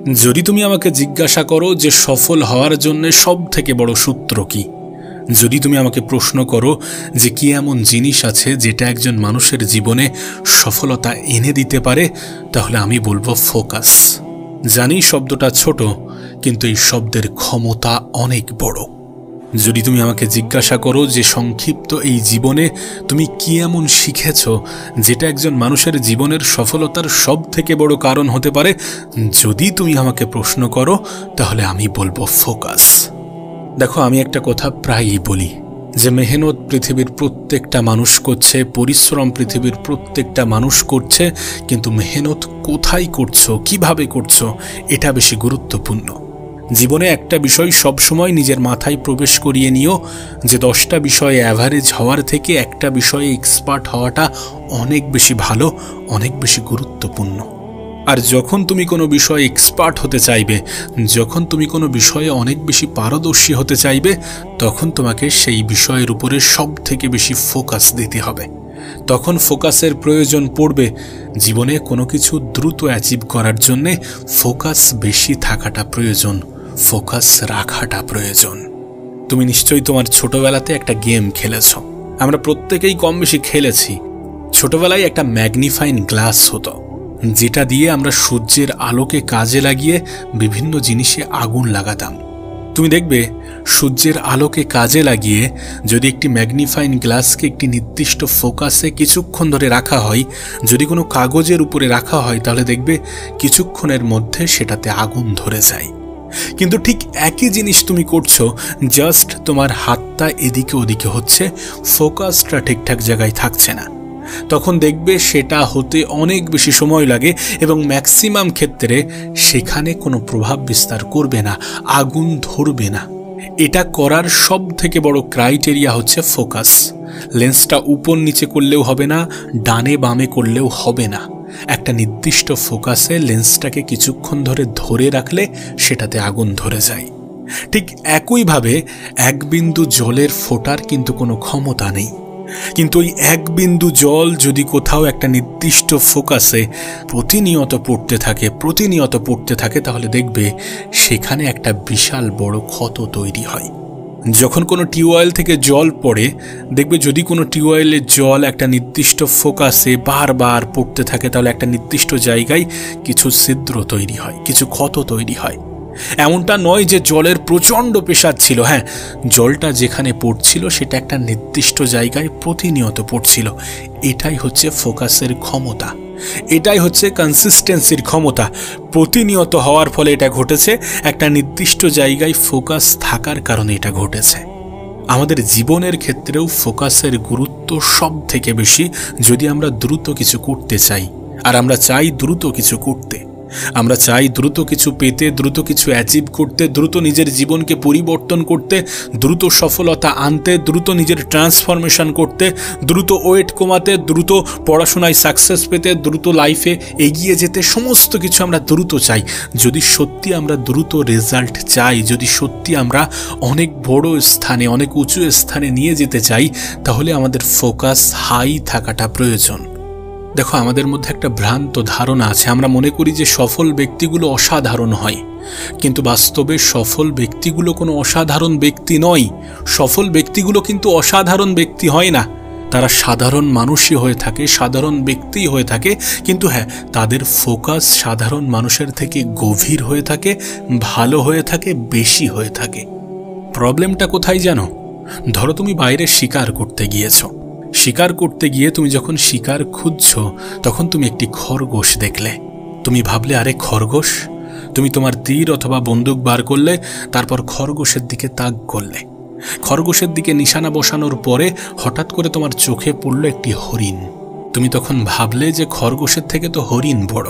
যদি তুমি আমাকে জিজ্ঞাসা করো যে সফল হওয়ার জন্য সবথেকে বড় সূত্র কি, যদি তুমি আমাকে প্রশ্ন করো যে কি এমন জিনিস আছে যেটা একজন মানুষের জীবনে সফলতা এনে দিতে পারে, তাহলে আমি বলবো ফোকাস। জানি শব্দটা ছোট, কিন্তু এই শব্দের ক্ষমতা অনেক বড়। যদি তুমি আমাকে জিজ্ঞাসা করো যে সংক্ষিপ্ত এই জীবনে তুমি কি এমন শিখেছ যেটা একজন মানুষের জীবনের সফলতার সবথেকে বড় কারণ হতে পারে, যদি তুমি আমাকে প্রশ্ন করো, তাহলে আমি বলবো ফোকাস। দেখো, আমি একটা কথা প্রায়ই বলি যে মেহনত পৃথিবীর প্রত্যেকটা মানুষ করছে, পরিশ্রম পৃথিবীর প্রত্যেকটা মানুষ করছে, কিন্তু মেহনত কোথায় করছো, কিভাবে করছো, এটা বেশি গুরুত্বপূর্ণ। জীবনে একটা বিষয় সবসময় নিজের মাথায় প্রবেশ করিয়ে নিও যে 10টা বিষয়ে অ্যাভারেজ হওয়ার থেকে একটা বিষয়ে এক্সপার্ট হওয়াটা অনেক বেশি ভালো, অনেক বেশি গুরুত্বপূর্ণ। আর যখন তুমি কোনো বিষয়ে এক্সপার্ট হতে চাইবে, যখন তুমি কোনো বিষয়ে অনেক বেশি পারদর্শী হতে চাইবে, তখন তোমাকে সেই বিষয়ের উপরে সব থেকে বেশি ফোকাস দিতে হবে। তখন ফোকাসের প্রয়োজন পড়বে। জীবনে কোনো কিছু দ্রুত অ্যাচিভ করার জন্যে ফোকাস বেশি থাকাটা প্রয়োজন, ফোকাস রাখাটা প্রয়োজন। তুমি নিশ্চয়ই তোমার ছোটবেলাতে একটা গেম খেলেছ, আমরা প্রত্যেকেই কম বেশি খেলেছি। ছোটবেলায় একটা ম্যাগনিফাইং গ্লাস হতো, যেটা দিয়ে আমরা সূর্যের আলোকে কাজে লাগিয়ে বিভিন্ন জিনিসে আগুন লাগাতাম। তুমি দেখবে সূর্যের আলোকে কাজে লাগিয়ে যদি একটি ম্যাগনিফাইং গ্লাসকে একটি নির্দিষ্ট ফোকাসে কিছুক্ষণ ধরে রাখা হয়, যদি কোনো কাগজের উপরে রাখা হয়, তাহলে দেখবে কিছুক্ষণের মধ্যে সেটাতে আগুন ধরে যায়। কিন্তু ঠিক একই জিনিস তুমি করছো, জাস্ট তোমার হাতটা এদিকে ওদিকে হচ্ছে, ফোকাসটা ঠিকঠাক জায়গায় থাকছে না। তখন দেখবে সেটা হতে অনেক বেশি সময় লাগে এবং ম্যাক্সিমাম ক্ষেত্রে সেখানে কোনো প্রভাব বিস্তার করবে না, আগুন ধরবে না। এটা করার সব থেকে বড় ক্রাইটেরিয়া হচ্ছে ফোকাস। লেন্সটা উপর নিচে করলেও হবে না, ডানে বামে করলেও হবে না। একটা নির্দিষ্ট ফোকাসে লেন্সটাকে কিছুক্ষণ ধরে রাখলে সেটাতে আগুন ধরে যায়। ঠিক একইভাবে এক বিন্দু জলের ফোটার কিন্তু কোনো ক্ষমতা নেই, কিন্তু ওই এক বিন্দু জল যদি কোথাও একটা নির্দিষ্ট ফোকাসে প্রতিনিয়ত পড়তে থাকে, তাহলে দেখবে সেখানে একটা বিশাল বড় ক্ষত তৈরি হয়। যখন কোনো টিউবওয়েল থেকে জল পড়ে, দেখবে যদি কোনো টিউবওয়েলের জল একটা নির্দিষ্ট ফোকাসে বারবার পড়তে থাকে, তাহলে একটা নির্দিষ্ট জায়গায় কিছু ছিদ্র তৈরি হয়, কিছু ক্ষত তৈরি হয়। এমনটা নয় যে জলের প্রচণ্ড প্রেসার ছিল, হ্যাঁ, জলটা যেখানে পড়ছিল সেটা একটা নির্দিষ্ট জায়গায় প্রতিনিয়ত পড়ছিল। এটাই হচ্ছে ফোকাসের ক্ষমতা, এটাই হচ্ছে কনসিস্টেন্সির ক্ষমতা। প্রতিনিয়ত হওয়ার ফলে এটা ঘটেছে, একটা নির্দিষ্ট জায়গায় ফোকাস থাকার কারণে এটা ঘটেছে। আমাদের জীবনের ক্ষেত্রেও ফোকাসের গুরুত্ব সব থেকে বেশি। যদি আমরা দ্রুত কিছু করতে চাই, আর আমরা চাই দ্রুত কিছু করতে, আমরা চাই দ্রুত কিছু পেতে, দ্রুত কিছু অ্যাচিভ করতে, দ্রুত নিজের জীবনকে পরিবর্তন করতে, দ্রুত সফলতা আনতে, দ্রুত নিজের ট্রান্সফরমেশন করতে, দ্রুত ওয়েট কমাতে, দ্রুত পড়াশোনায় সাকসেস পেতে, দ্রুত লাইফে এগিয়ে যেতে, সমস্ত কিছু আমরা দ্রুত চাই। যদি সত্যি আমরা দ্রুত রেজাল্ট চাই, যদি সত্যি আমরা অনেক বড় স্থানে, অনেক উঁচু স্থানে নিয়ে যেতে চাই, তাহলে আমাদের ফোকাস হাই থাকাটা প্রয়োজন। দেখো, আমাদের মধ্যে একটা ভ্রান্ত ধারণা আছে, আমরা মনে করি যে সফল ব্যক্তিগুলো অসাধারণ হয়, কিন্তু বাস্তবে সফল ব্যক্তিগুলো কোনো অসাধারণ ব্যক্তি নয়। সফল ব্যক্তিগুলো কিন্তু অসাধারণ ব্যক্তি হয় না, তারা সাধারণ মানুষই হয়ে থাকে, সাধারণ ব্যক্তিই হয়ে থাকে, কিন্তু হ্যাঁ, তাদের ফোকাস সাধারণ মানুষের থেকে গভীর হয়ে থাকে, ভালো হয়ে থাকে, বেশি হয়ে থাকে। প্রবলেমটা কোথায় জানো? ধরো তুমি বাইরে শিকার করতে গিয়েছো, শিকার করতে গিয়ে তুমি যখন শিকার খুঁজছো, তখন তুমি একটি খরগোশ দেখলে। তুমি ভাবলে, আরে খরগোশ। তুমি তোমার তীর অথবা বন্দুক বার করলে, তারপর খরগোশের দিকে তাক করলে। খরগোশের দিকে নিশানা বসানোর পরে হঠাৎ করে তোমার চোখে পড়ল একটি হরিণ। তুমি তখন ভাবলে যে খরগোশের থেকে তো হরিণ বড়।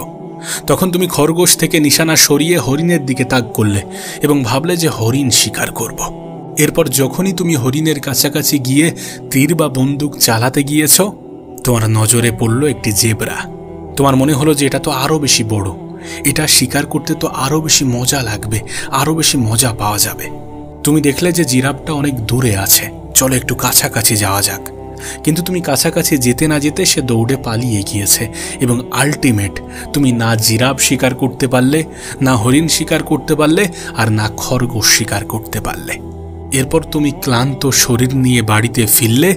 তখন তুমি খরগোশ থেকে নিশানা সরিয়ে হরিণের দিকে তাক করলে এবং ভাবলে যে হরিণ শিকার করব। এরপর যখনই তুমি হরিণের কাছাকাছি গিয়ে তীর বা বন্দুক চালাতে গিয়েছ, তোমার নজরে পড়ল একটি জেব্রা। তোমার মনে হলো যে এটা তো আরও বেশি বড়, এটা শিকার করতে তো আরও বেশি মজা লাগবে, আরও বেশি মজা পাওয়া যাবে। তুমি দেখলে যে জিরাফটা অনেক দূরে আছে, চলো একটু কাছাকাছি যাওয়া যাক। কিন্তু তুমি কাছাকাছি যেতে না যেতে সে দৌড়ে পালিয়ে গিয়েছে এবং আলটিমেট তুমি না জিরাফ শিকার করতে পারলে, না হরিণ শিকার করতে পারলে, আর না খরগোশ শিকার করতে পারলে। এরপর তুমি ক্লান্ত শরীর নিয়ে বাড়িতে ফিরলে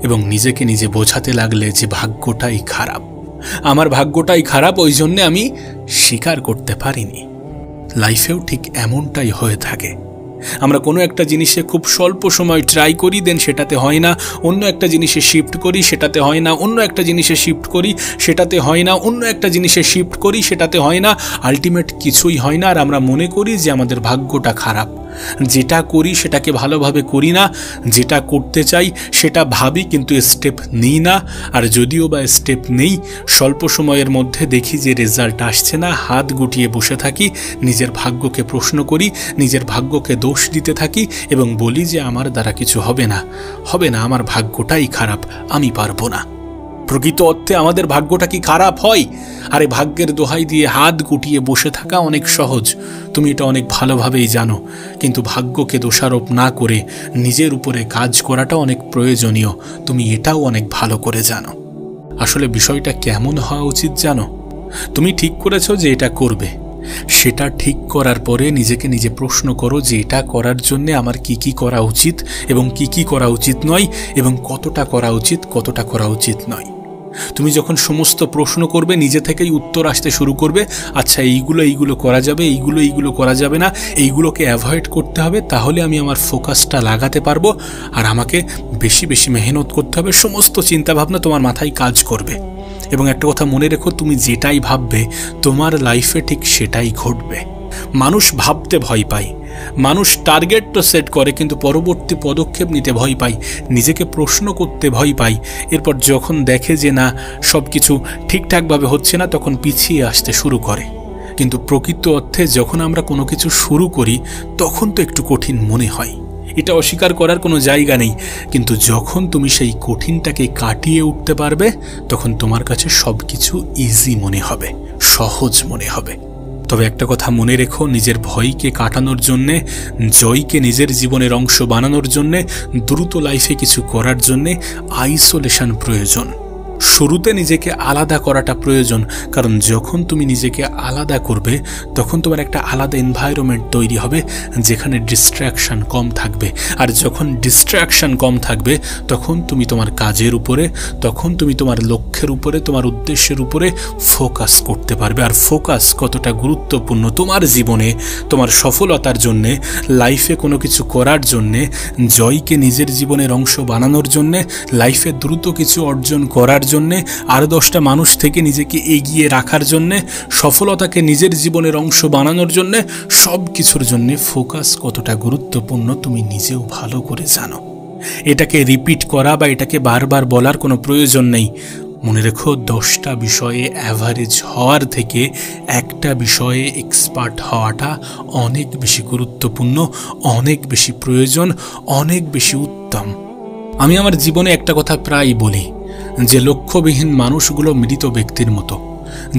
এবং নিজেকে নিজে বোঝাতে লাগলে যে ভাগ্যটাই খারাপ, আমার ভাগ্যটাই খারাপ, ওই জন্যে আমি শিকার করতে পারিনি। লাইফেও ঠিক এমনটাই হয়ে থাকে। আমরা কোনো একটা জিনিসে খুব স্বল্প সময় ট্রাই করি, দেন সেটাতে হয় না, অন্য একটা জিনিসে শিফট করি, সেটাতে হয় না, অন্য একটা জিনিসে শিফট করি, সেটাতে হয় না, অন্য একটা জিনিসে শিফট করি, সেটাতে হয় না, আলটিমেট কিছুই হয় না। আর আমরা মনে করি যে আমাদের ভাগ্যটা খারাপ। যেটা করি সেটাকে ভালোভাবে করি না, যেটা করতে চাই সেটা ভাবি কিন্তু স্টেপ নিই না, আর যদিও বা স্টেপ নেই স্বল্প সময়ের মধ্যে দেখি যে রেজাল্ট আসছে না, হাত গুটিয়ে বসে থাকি, নিজের ভাগ্যকে প্রশ্ন করি, নিজের ভাগ্যকে দোষ দিতে থাকি এবং বলি যে আমার দ্বারা কিছু হবে না, আমার ভাগ্যটাই খারাপ, আমি পারবো না। প্রকৃত অর্থে আমাদের ভাগ্যটা কি খারাপ হয়? আরে ভাগ্যের দোহাই দিয়ে হাত গুটিয়ে বসে থাকা অনেক সহজ, তুমি এটা অনেক ভালোভাবেই জানো, কিন্তু ভাগ্যকে দোষারোপ না করে নিজের উপরে কাজ করাটা অনেক প্রয়োজনীয়, তুমি এটাও অনেক ভালো করে জানো। আসলে বিষয়টা কেমন হওয়া উচিত জানো? তুমি ঠিক করেছো যে এটা করবে, সেটা ঠিক করার পরে নিজেকে নিজে প্রশ্ন করো যে এটা করার জন্য আমার কি কি করা উচিত এবং কি কি করা উচিত নয়, এবং কতটা করা উচিত, কতটা করা উচিত নয়। তুমি যখন সমস্ত প্রশ্ন করবে নিজে থেকেই উত্তর আসতে শুরু করবে, আচ্ছা এইগুলো করা যাবে, এইগুলো করা যাবে না, এইগুলোকে অ্যাভয়েড করতে হবে, তাহলে আমি আমার ফোকাসটা লাগাতে পারবো, আর আমাকে বেশি বেশি মেহনত করতে হবে। সমস্ত চিন্তাভাবনা তোমার মাথায় কাজ করবে। এবং একটা কথা মনে রেখো, তুমি যেটাই ভাববে তোমার লাইফে ঠিক সেটাই ঘটবে। মানুষ ভাবতে ভয় পায়, মানুষ টার্গেট তো সেট করে কিন্তু পরবর্তী পদক্ষেপ নিতে ভয় পায়, নিজেকে প্রশ্ন করতে ভয় পায়। এরপর যখন দেখে যে না সব কিছু ঠিকঠাকভাবে হচ্ছে না, তখন পিছিয়ে আসতে শুরু করে। কিন্তু প্রকৃত অর্থে যখন আমরা কোনো কিছু শুরু করি তখন তো একটু কঠিন মনে হয়, এটা অস্বীকার করার কোনো জায়গা নেই, কিন্তু যখন তুমি সেই কঠিনটাকে কাটিয়ে উঠতে পারবে তখন তোমার কাছে সব কিছু ইজি মনে হবে, সহজ মনে হবে। তবে একটা কথা মনে রেখো, নিজের ভয়কে কাটানোর জন্যে, জয়কে নিজের জীবনের অংশ বানানোর জন্যে, দ্রুত লাইফে কিছু করার জন্যে আইসোলেশন প্রয়োজন। শুরুতে নিজেকে আলাদা করাটা প্রয়োজন, কারণ যখন তুমি নিজেকে আলাদা করবে তখন তোমার একটা আলাদা এনভায়রনমেন্ট তৈরি হবে যেখানে ডিস্ট্র্যাকশন কম থাকবে। আর যখন ডিস্ট্র্যাকশন কম থাকবে তখন তুমি তোমার কাজের উপরে, তখন তুমি তোমার লক্ষ্যের উপরে, তোমার উদ্দেশ্যের উপরে ফোকাস করতে পারবে। আর ফোকাস কতটা গুরুত্বপূর্ণ তোমার জীবনে, তোমার সফলতার জন্যে, লাইফে কোনো কিছু করার জন্যে, জয়কে নিজের জীবনের অংশ বানানোর জন্যে, লাইফে দ্রুত কিছু অর্জন করার জন্যে, আর 10টা মানুষ থেকে নিজেকে এগিয়ে রাখার জন্যে, সফলতাকে নিজের জীবনের অংশ বানানোর জন্যে, সব কিছুর জন্যে ফোকাস কতটা গুরুত্বপূর্ণ তুমি নিজেও ভালো করে জানো। এটাকে রিপিট করা বা এটাকে বারবার বলার কোনো প্রয়োজন নেই। মনে রেখো, 10টা বিষয়ে অ্যাভারেজ হওয়ার থেকে একটা বিষয়ে এক্সপার্ট হওয়াটা অনেক বেশি গুরুত্বপূর্ণ, অনেক বেশি প্রয়োজন, অনেক বেশি উত্তম। আমি আমার জীবনে একটা কথা প্রায়ই বলি যে লক্ষ্যবিহীন মানুষগুলো মৃত ব্যক্তির মতো।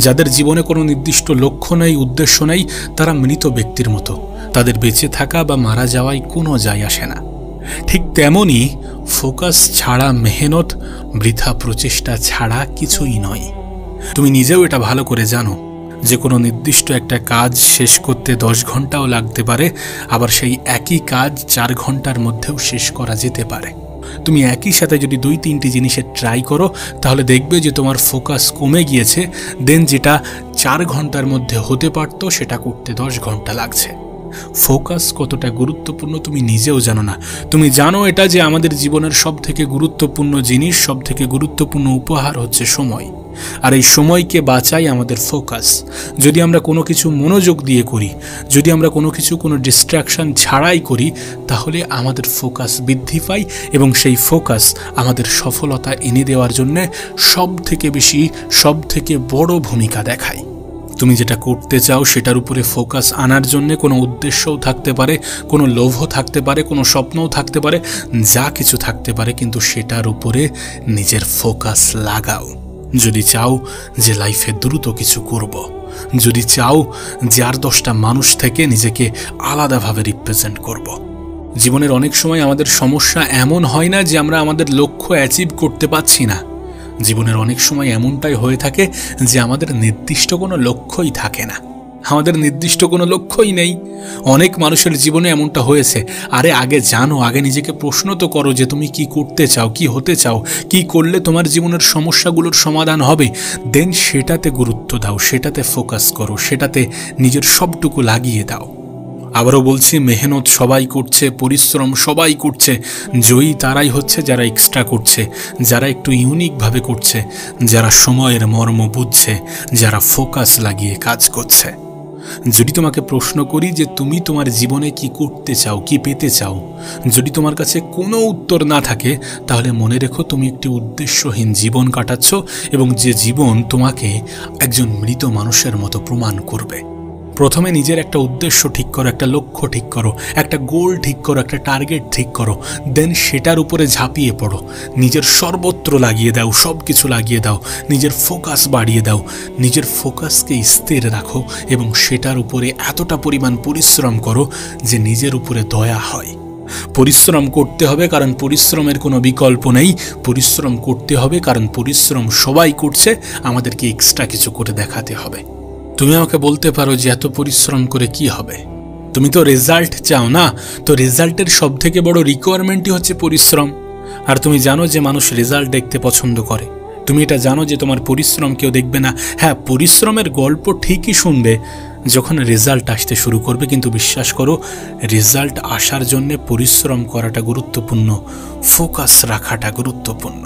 যাদের জীবনে কোনো নির্দিষ্ট লক্ষ্য নেই, উদ্দেশ্য নেই, তারা মৃত ব্যক্তির মতো। তাদের বেঁচে থাকা বা মারা যাওয়ায় কোনো যায় আসে না। ঠিক তেমনই ফোকাস ছাড়া মেহনত, বৃথা প্রচেষ্টা ছাড়া কিছুই নয়। তুমি নিজেও এটা ভালো করে জানো যে কোনো নির্দিষ্ট একটা কাজ শেষ করতে 10 ঘন্টাও লাগতে পারে, আবার সেই একই কাজ 4 ঘন্টার মধ্যেও শেষ করা যেতে পারে। তুমি একই সাথে যদি 2-3টি জিনিসের ট্রাই করো তাহলে দেখবে যে তোমার ফোকাস কমে গিয়েছে, দেন যেটা 4 ঘন্টার মধ্যে হতে পারতো সেটা করতে 10 ঘন্টা লাগছে। ফোকাস কতটা গুরুত্বপূর্ণ তুমি নিজেও জানো না। তুমি জানো এটা যে আমাদের জীবনের সবথেকে গুরুত্বপূর্ণ জিনিস, সবথেকে গুরুত্বপূর্ণ উপহার হচ্ছে সময়, আর এই সময়কে বাঁচাই আমাদের ফোকাস। যদি আমরা কোনো কিছু মনোযোগ দিয়ে করি, যদি আমরা কোনো কিছু কোনো ডিস্ট্র্যাকশন ছাড়াই করি, তাহলে আমাদের ফোকাস বৃদ্ধি পায় এবং সেই ফোকাস আমাদের সফলতা এনে দেওয়ার জন্য সবথেকে বেশি, সবথেকে বড় ভূমিকা দেখায়। তুমি যেটা করতে চাও সেটার উপরে ফোকাস আনার জন্য কোনো উদ্দেশ্যও থাকতে পারে, কোনো লোভও থাকতে পারে, কোনো স্বপ্নও থাকতে পারে, যা কিছু থাকতে পারে, কিন্তু সেটার উপরে নিজের ফোকাস লাগাও। যদি চাও যে লাইফে দ্রুত কিছু করব, যদি চাও যে আর 10টা মানুষ থেকে নিজেকে আলাদাভাবে রিপ্রেজেন্ট করব, জীবনের অনেক সময় আমাদের সমস্যা এমন হয় না যে আমরা আমাদের লক্ষ্য অ্যাচিভ করতে পারছি না। জীবনের অনেক সময় এমনটাই হয়ে থাকে যে আমাদের নির্দিষ্ট কোনো লক্ষ্যই থাকে না, আমাদের নির্দিষ্ট কোনো লক্ষ্যই নেই। অনেক মানুষের জীবনে এমনটা হয়েছে। আরে আগে জানো, আগে নিজেকে প্রশ্ন তো করো যে তুমি কি করতে চাও, কি হতে চাও, কি করলে তোমার জীবনের সমস্যাগুলোর সমাধান হবে। দেন সেটাতে গুরুত্ব দাও, সেটাতে ফোকাস করো, সেটাতে নিজের সবটুকু লাগিয়ে দাও। আবারও বলছি, মেহনত সবাই করছে, পরিশ্রম সবাই করছে, জয়ী তারাই হচ্ছে যারা এক্সট্রা করছে, যারা একটু ইউনিকভাবে করছে, যারা সময়ের মর্ম বুঝছে, যারা ফোকাস লাগিয়ে কাজ করছে। যদি তোমাকে প্রশ্ন করি যে তুমি তোমার জীবনে কি করতে চাও, কি পেতে চাও, যদি তোমার কাছে কোনো উত্তর না থাকে, তাহলে মনে রেখো তুমি একটি উদ্দেশ্যহীন জীবন কাটাচ্ছ, এবং যে জীবন তোমাকে একজন মৃত মানুষের মতো প্রমাণ করবে। প্রথমে নিজের একটা উদ্দেশ্য ঠিক করো, একটা লক্ষ্য ঠিক করো, একটা গোল ঠিক করো, একটা টার্গেট ঠিক করো। দেন সেটার উপরে ঝাঁপিয়ে পড়ো, নিজের সর্বত্র লাগিয়ে দাও, সব কিছু লাগিয়ে দাও, নিজের ফোকাস বাড়িয়ে দাও, নিজের ফোকাসকে স্থির রাখো এবং সেটার উপরে এতটা পরিমাণ পরিশ্রম করো যে নিজের উপরে দয়া হয়। পরিশ্রম করতে হবে, কারণ পরিশ্রমের কোনো বিকল্প নেই। পরিশ্রম করতে হবে কারণ পরিশ্রম সবাই করছে, আমাদেরকে এক্সট্রা কিছু করে দেখাতে হবে। তুমি আমাকে বলতে পারো যে এত পরিশ্রম করে কি হবে? তুমি তো রেজাল্ট চাও না, তো রেজাল্টের সব থেকে বড় রিকোয়ারমেন্টই হচ্ছে পরিশ্রম। আর তুমি জানো যে মানুষ রেজাল্ট দেখতে পছন্দ করে। তুমি এটা জানো যে তোমার পরিশ্রম কেউ দেখবে না। হ্যাঁ, পরিশ্রমের গল্প ঠিকই শুনবে যখন রেজাল্ট আসতে শুরু করবে, কিন্তু বিশ্বাস করো, রেজাল্ট আসার জন্যে পরিশ্রম করাটা গুরুত্বপূর্ণ, ফোকাস রাখাটা গুরুত্বপূর্ণ।